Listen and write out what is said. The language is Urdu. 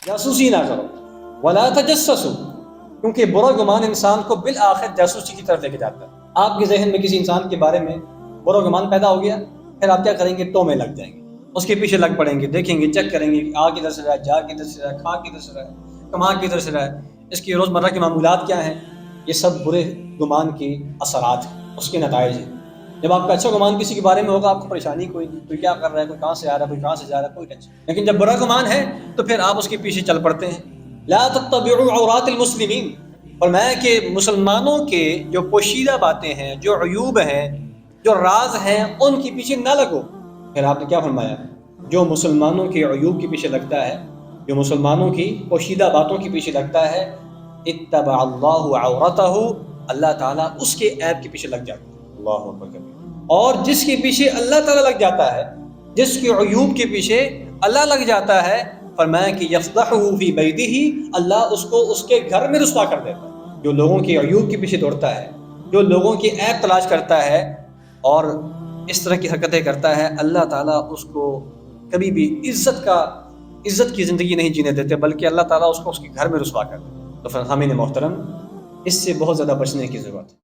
جاسوسی نہ کرو، ولا تجسسوا، کیونکہ برا گمان انسان کو بالآخر جاسوسی کی طرف لے کے جاتا ہے۔ آپ کے ذہن میں کسی انسان کے بارے میں برا گمان پیدا ہو گیا، پھر آپ کیا کریں گے؟ ٹو میں لگ جائیں گے، اس کے پیچھے لگ پڑیں گے، دیکھیں گے، چیک کریں گے کہ آ کدھر سے رہا ہے، جا کدھر سے رہا ہے، کھا کدھر سے رہا ہے، کما کدھر سے رہا ہے، اس کی روزمرہ کے معمولات کیا ہیں۔ یہ سب برے گمان کے اثرات ہیں، اس کے نتائج ہیں۔ جب آپ کا اچھا گمان کسی کے بارے میں ہوگا، آپ کو پریشانی کوئی نہیں، کوئی کیا کر رہا ہے، کوئی کہاں سے آ رہا ہے، کوئی کہاں سے جا رہا ہے، کوئی ٹینشن۔ لیکن جب برا گمان ہے تو پھر آپ اس کے پیچھے چل پڑتے ہیں۔ لا تتبعوا عورات المسلمین، فرمایا کہ مسلمانوں کے جو پوشیدہ باتیں ہیں، جو عیوب ہیں، جو راز ہیں، ان کے پیچھے نہ لگو۔ پھر آپ نے کیا فرمایا؟ جو مسلمانوں کے عیوب کے پیچھے لگتا ہے، جو مسلمانوں کی پوشیدہ باتوں کے پیچھے لگتا ہے، اتبع اللہ عورتہ، اللہ تعالیٰ اس کے عیب کے پیچھے لگ جاتا ہے۔ اللہ اکبر کبیر۔ اور جس کے پیچھے اللہ تعالیٰ لگ جاتا ہے، جس کے عیوب کے پیچھے اللہ لگ جاتا ہے، فرمایا کہ یفضحہ فی بیتہ، اللہ اس کو اس کے گھر میں رسوا کر دیتا ہے۔ جو لوگوں کے عیوب کے پیچھے دوڑتا ہے، جو لوگوں کے عیب تلاش کرتا ہے اور اس طرح کی حرکتیں کرتا ہے، اللہ تعالیٰ اس کو کبھی بھی عزت کی زندگی نہیں جینے دیتے، بلکہ اللہ تعالیٰ اس کو اس کے گھر میں رسوا کر دیتے۔ تو پھر ہمیں محترم اس سے بہت زیادہ بچنے کی ضرورت ہے۔